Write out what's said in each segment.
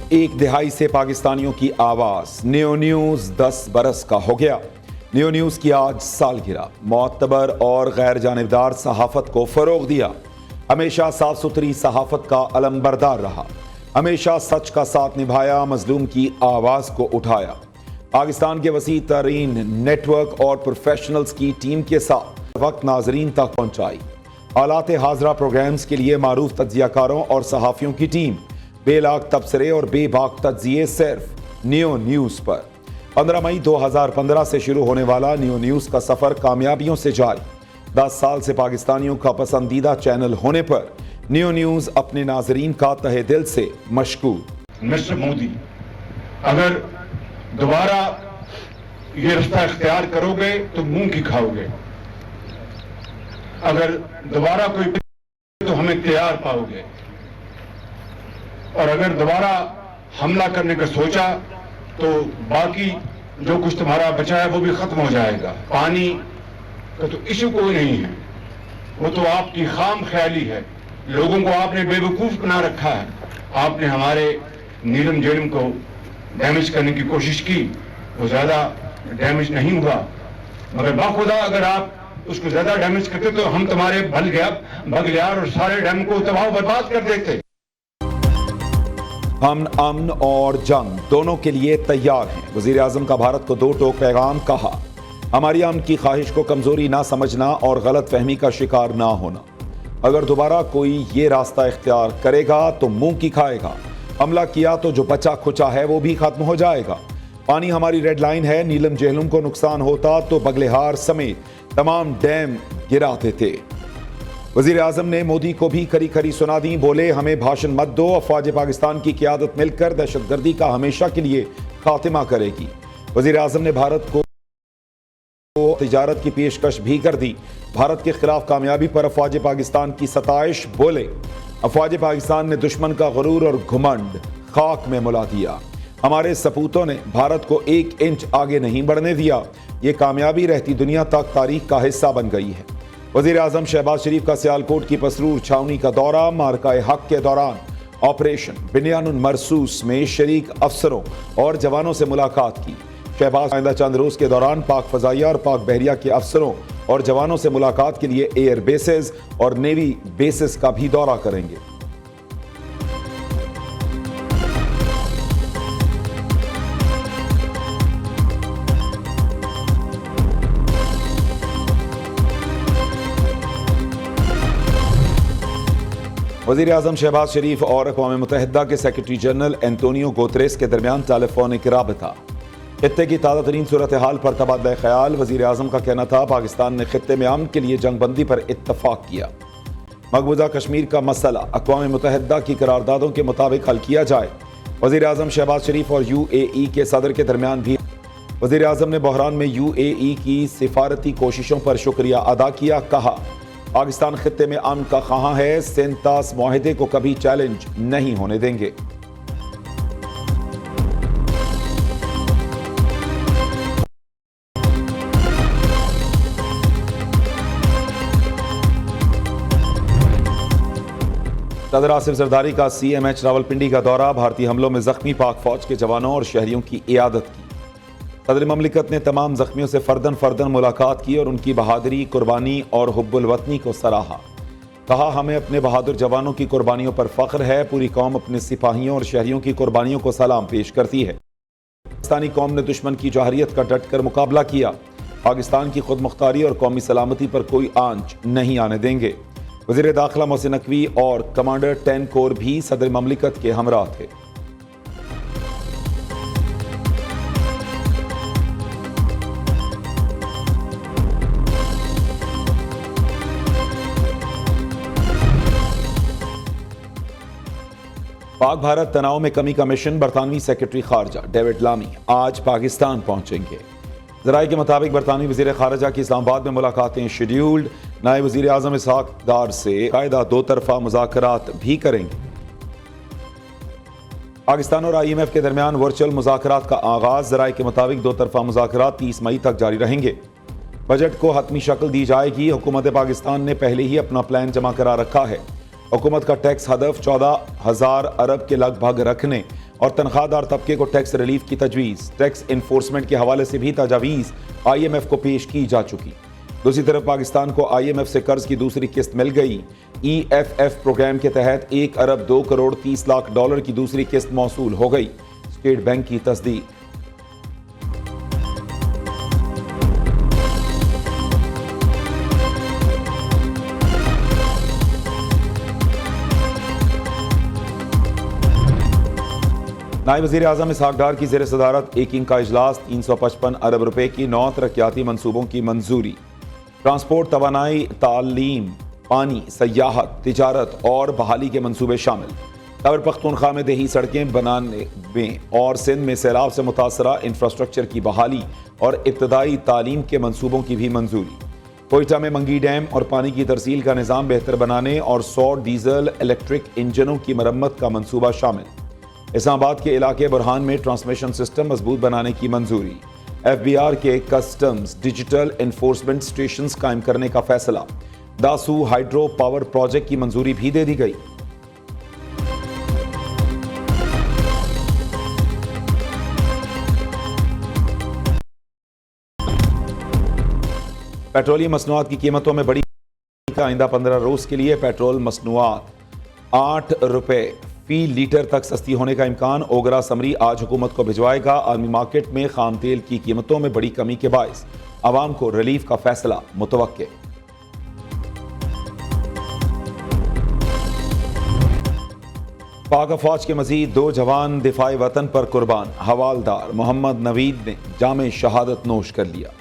एक दिहाई से पाकिस्तानियों की आवाज। नियो न्यूज 10 बरस का हो गया। नियो न्यूज की आज सालगिरह। मोतबर और गैर जानिबदार सहाफत को फरोग दिया। हमेशा साफ सुथरी सहाफत का अलमबरदार रहा। हमेशा सच का साथ निभाया। मजलूम की आवाज को उठाया। पाकिस्तान के वसी तरीन नेटवर्क और प्रोफेशनल्स की टीम के साथ वक्त नाजरीन तक पहुंचाई। हालात हाजरा प्रोग्राम्स के लिए मारूफ तज्जियाकारों और सहाफ़ियों की टीम। बेलाग तबसरे और बेबाक तज्जिए सिर्फ नियो न्यूज़ पर। 15 मई 2015 से शुरू होने वाला नियो न्यूज़ का सफ़र कामयाबियों से जारी। 10 साल से पाकिस्तानियों का पसंदीदा चैनल होने पर नियो न्यूज़ अपने नाजरीन का तहे दिल से मशकूर। मिस्टर मोदी, अगर दोबारा ये रास्ता इख्तियार करोगे तो मुंह की खाओगे। अगर दोबारा कोई तो हमें तैयार पाओगे, और अगर दोबारा हमला करने का सोचा तो बाकी जो कुछ तुम्हारा बचा है वो भी खत्म हो जाएगा। पानी का तो इशू कोई नहीं है, वो तो आपकी खाम ख्याली है। लोगों को आपने बेवकूफ बना रखा है। आपने हमारे नीलम झेलम को डैमेज करने की कोशिश की, वो ज्यादा डैमेज नहीं हुआ, मगर बाखुदा अगर आप उसको ज्यादा डैमेज करते तो हम तुम्हारे बगलियार और सारे डैम को तबाह बर्बाद कर देते। हम अमन और जंग दोनों के लिए तैयार हैं। वजीर आजम का भारत को दो टोक पैगाम। कहा, हमारी अमन की ख्वाहिश को कमजोरी ना समझना और गलत फहमी का शिकार ना होना। अगर दोबारा कोई ये रास्ता इख्तियार करेगा तो मुंह की खाएगा। हमला किया तो जो बचा खुचा है वो भी खत्म हो जाएगा। पानी हमारी रेड लाइन है। नीलम झेलम को नुकसान होता तो बगलेहार समेत तमाम डैम गिराते थे। वजीर आजम ने मोदी को भी खरी खरी सुना दी। बोले, हमें भाषण मत दो। अफवाज पाकिस्तान की क़यादत मिलकर दहशतगर्दी का हमेशा के लिए खात्मा करेगी। वजीर आजम ने भारत को तिजारत की पेशकश भी कर दी। भारत के खिलाफ कामयाबी पर अफवाज पाकिस्तान की सताइश। बोले, अफवाज पाकिस्तान ने दुश्मन का गुरूर और घुमंड खाक में मुला दिया। हमारे सपूतों ने भारत को 1 इंच आगे नहीं बढ़ने दिया। ये कामयाबी रहती दुनिया तक तारीख का हिस्सा बन गई है। वजीर आजम शहबाज शरीफ का सियालकोट की पसरूर छावनी का दौरा। मार्काए हक के दौरान ऑपरेशन बिनियानुल मरसूस में शरीक अफसरों और जवानों से मुलाकात की। शहबाज आइंदा चंद रोज के दौरान पाक फजाइया और पाक बहरिया के अफसरों और जवानों से मुलाकात के लिए एयर बेसेस और नेवी बेसेस का भी दौरा करेंगे। वज़ीर आज़म शहबाज शरीफ और अक़वाम मुत्तहिदा के सेक्रेटरी जनरल एंटोनियो गुतेरेस के दरमियान टेलीफोनिक राबता। खित्ते की ताज़ा तरीन सूरत हाल पर तबादला ख्याल। वज़ीर आज़म का कहना था, पाकिस्तान ने खित्ते में अमन के लिए जंगबंदी पर इत्तफाक किया। मकबूजा कश्मीर का मसला अक़वाम मुत्तहिदा की करारदादों के मुताबिक हल किया जाए। वज़ीर आज़म शहबाज शरीफ और UAE के सदर के दरमियान भी। वज़ीर आज़म ने बहरान में UAE की सिफारती कोशिशों पर शुक्रिया अदा किया। कहा, पाकिस्तान खित्ते में अमन का ख्वाह है। सेंतास मुआहदे को कभी चैलेंज नहीं होने देंगे। सदर आसिफ जरदारी का CMH रावलपिंडी का दौरा। भारतीय हमलों में जख्मी पाक फौज के जवानों और शहरियों की इयादत की। सदर ममलिकत ने तमाम जख्मियों से फर्दन मुलाकात की और उनकी बहादुरी, कुर्बानी और हुब्बुल वतनी को सराहा। कहा, हमें अपने बहादुर जवानों की कुर्बानियों पर फख्र है। पूरी कौम अपने सिपाहियों और शहरियों की कुर्बानियों को सलाम पेश करती है। पाकिस्तानी कौम ने दुश्मन की जौहरियत का डटकर मुकाबला किया। पाकिस्तान की खुद मुख्तारी और कौमी सलामती पर कोई आंच नहीं आने देंगे। वज़ीर दाखिला मोहसिन नकवी और कमांडर 10 कोर भी सदर ममलिकत के हमरा थे। पाक भारत तनाव में कमी का मिशन। बरतानवी सेक्रेटरी खारजा डेविड लामी आज पाकिस्तान पहुंचेंगे। ज़राए के मुताबिक बरतानवी वज़ीर खारजा की इस्लामाबाद में मुलाकातें शेड्यूल्ड। नायब वज़ीर आज़म इसहाक डार से कायदा 2 तरफ़ा मुज़ाकरात भी करेंगे। पाकिस्तान और IMF के दरमियान वर्चुअल मुज़ाकरात का आगाज़। ज़राए के मुताबिक 2 तरफ़ा मुज़ाकरात 30 मई तक जारी रहेंगे। बजट को हतमी शक्ल दी जाएगी। हुकूमत पाकिस्तान ने पहले ही अपना प्लान जमा करा रखा है। हुकूमत का टैक्स हदफ 14,000 अरब के लगभग रखने और तनख्वाहदार तबके को टैक्स रिलीफ की तजवीज़। टैक्स इन्फोर्समेंट के हवाले से भी तजावीज़ IMF को पेश की जा चुकी। दूसरी तरफ पाकिस्तान को IMF से कर्ज की दूसरी किस्त मिल गई। EFF प्रोग्राम के तहत 1 अरब 2 करोड़ 30 लाख डॉलर की दूसरी किस्त मौसूल हो गई। स्टेट बैंक की तस्दीक। नायब वज़ीर आज़म इसहाक डार की ज़ेर सदारत एकिंग का इजलास। 355 अरब रुपए की 9 तरक्याती मनसूबों की मंजूरी। ट्रांसपोर्ट, तवानाई, तालीम, पानी, सयाहत, तिजारत और बहाली के मंसूबे शामिल। खैबर पख्तूनख्वा में देही सड़कें बनाने में और सिंध में सैलाब से मुतासरा इंफ्रास्ट्रक्चर की बहाली और इब्तदाई तालीम के मंसूबों की भी मंजूरी। कोयटा में मंगी डैम और पानी की तरसील का निज़ाम बेहतर बनाने और 100 डीजल इलेक्ट्रिक इंजनों की मरम्मत का मंसूबा शामिल। इस्लामाबाद के इलाके बुरहान में ट्रांसमिशन सिस्टम मजबूत बनाने की मंजूरी। FBR के कस्टम्स डिजिटल एनफोर्समेंट स्टेशन कायम करने का फैसला। दासू हाइड्रो पावर प्रोजेक्ट की मंजूरी भी दे दी गई। पेट्रोलियम मसनूआत की कीमतों में बड़ी आइंदा 15 रोज के लिए पेट्रोल मसनूआत 8 रुपए फी लीटर तक सस्ती होने का इम्कान। ओगरा समरी आज हुकूमत को भिजवाएगा। आलमी मार्केट में खाम तेल की कीमतों में बड़ी कमी के बायस आवाम को रिलीफ का फैसला मुतवक्के। पाक अफवाज के मजीद 2 जवान दिफाए वतन पर कुर्बान। हवालदार मोहम्मद नवीद ने जामे शहादत नोश कर लिया।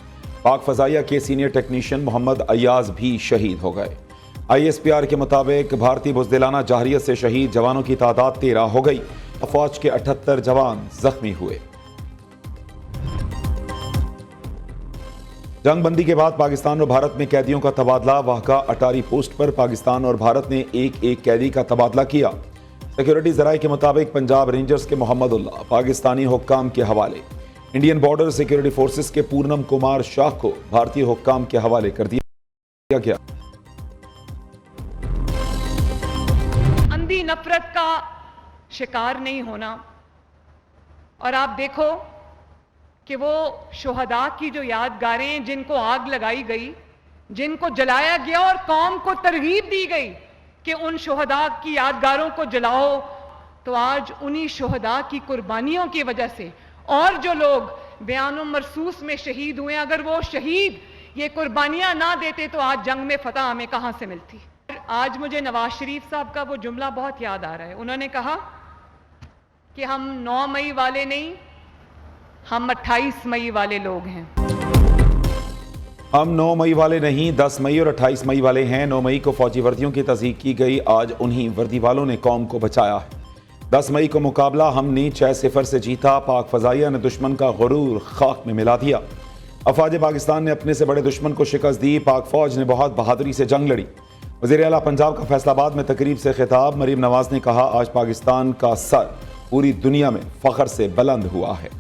पाक फजाइया के सीनियर टेक्नीशियन मोहम्मद अयाज भी शहीद हो गए। ISPR के मुताबिक भारतीय बुज़दिलाना जाहरियत से शहीद जवानों की तादाद 13 हो गई। अफवाज के 78 जवान जख्मी हुए। जंगबंदी के बाद पाकिस्तान और भारत में कैदियों का तबादला। वाहका अटारी पोस्ट पर पाकिस्तान और भारत ने एक कैदी का तबादला किया। सिक्योरिटी जराये के मुताबिक पंजाब रेंजर्स के मोहम्मद उल्लाह पाकिस्तानी हुक्काम के हवाले। इंडियन बॉर्डर सिक्योरिटी फोर्सेस के पूनम कुमार शाह को भारतीय हुक्काम के हवाले कर दिया गया। अंधी नफरत का शिकार नहीं होना। और आप देखो कि वो शुहदा की जो यादगारें जिनको आग लगाई गई, जिनको जलाया गया और कौम को तरगीब दी गई कि उन शुहदा की यादगारों को जलाओ, तो आज उन्हीं शुहदा की कुर्बानियों की वजह से और जो लोग बयान मरसूस में शहीद हुए, अगर वो शहीद ये कुर्बानियां ना देते तो आज जंग में फतह हमें कहां से मिलती। आज मुझे नवाज शरीफ साहब का वो जुमला बहुत याद आ रहा है। उन्होंने कहा कि हम 9 मई वाले नहीं, हम 28 मई वाले लोग हैं। हम 9 मई वाले नहीं, 10 मई और 28 मई वाले हैं। 9 मई को फौजी वर्दियों की तस्दीक की गई। आज उन्हीं वर्दी वालों ने कौम को बचाया है। 10 मई को मुकाबला हमने 6-0 से जीता। पाक फजाइया ने दुश्मन का गुरूर खाक में मिला दिया। अफवाज पाकिस्तान ने अपने से बड़े दुश्मन को शिकस्त दी। पाक फौज ने बहुत बहादुरी से जंग लड़ी। वज़ीर आला पंजाब का फैसलाबाद में तकरीब से खिताब। मरीम नवाज ने कहा, आज पाकिस्तान का सर पूरी दुनिया में फख्र से बुलंद हुआ है।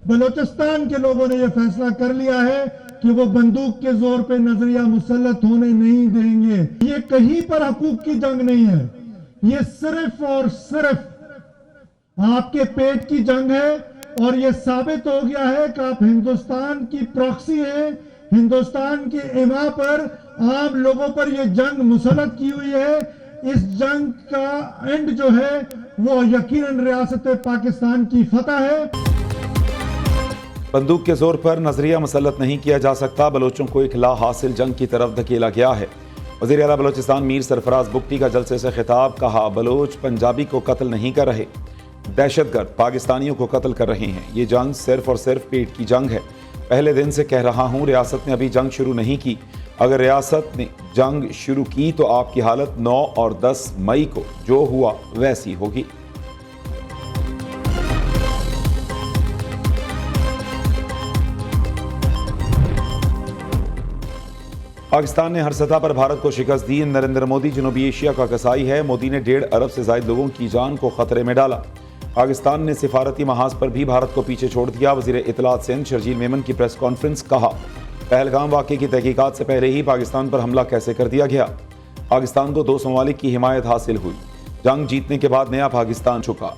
बलोचिस्तान के लोगों ने यह फैसला कर लिया है कि वो बंदूक के जोर पे नजरिया मुसल्लत होने नहीं देंगे। ये कहीं पर हकूक की जंग नहीं है, ये सिर्फ और सिर्फ आपके पेट की जंग है। और ये साबित हो गया है कि आप हिंदुस्तान की प्रॉक्सी हैं। हिंदुस्तान की इमा पर आम लोगों पर यह जंग मुसल्लत की हुई है। इस जंग का एंड जो है वो यकीनन रियासत पाकिस्तान की फतह है। बंदूक के जोर पर नजरिया मुसल्लत नहीं किया जा सकता। बलोचों को एक ला हासिल जंग की तरफ धकेला गया है। वज़ीर आला बलोचिस्तान मीर सरफराज बुगटी का जलसे से खिताब। कहा, बलोच पंजाबी को कत्ल नहीं कर रहे, दहशतगर्द पाकिस्तानियों को कत्ल कर रहे हैं। ये जंग सिर्फ और सिर्फ पेट की जंग है। पहले दिन से कह रहा हूँ, रियासत ने अभी जंग शुरू नहीं की। अगर रियासत ने जंग शुरू की तो आपकी हालत 9 और 10 मई को जो हुआ वैसी होगी। पाकिस्तान ने हर सतह पर भारत को शिकस्त दी। नरेंद्र मोदी जनूबी एशिया का कसाई है। मोदी ने 1.5 अरब से ज्यादा लोगों की जान को खतरे में डाला। पाकिस्तान ने सिफारती महाज पर भी भारत को पीछे छोड़ दिया। वजीर इत्तलात सिंध शर्जील मेमन की प्रेस कॉन्फ्रेंस। कहा, पहलगाम वाक़े की तहकीकात से पहले ही पाकिस्तान पर हमला कैसे कर दिया गया? पाकिस्तान को 2 ममालिक की हिमायत हासिल हुई। जंग जीतने के बाद नया पाकिस्तान झुका।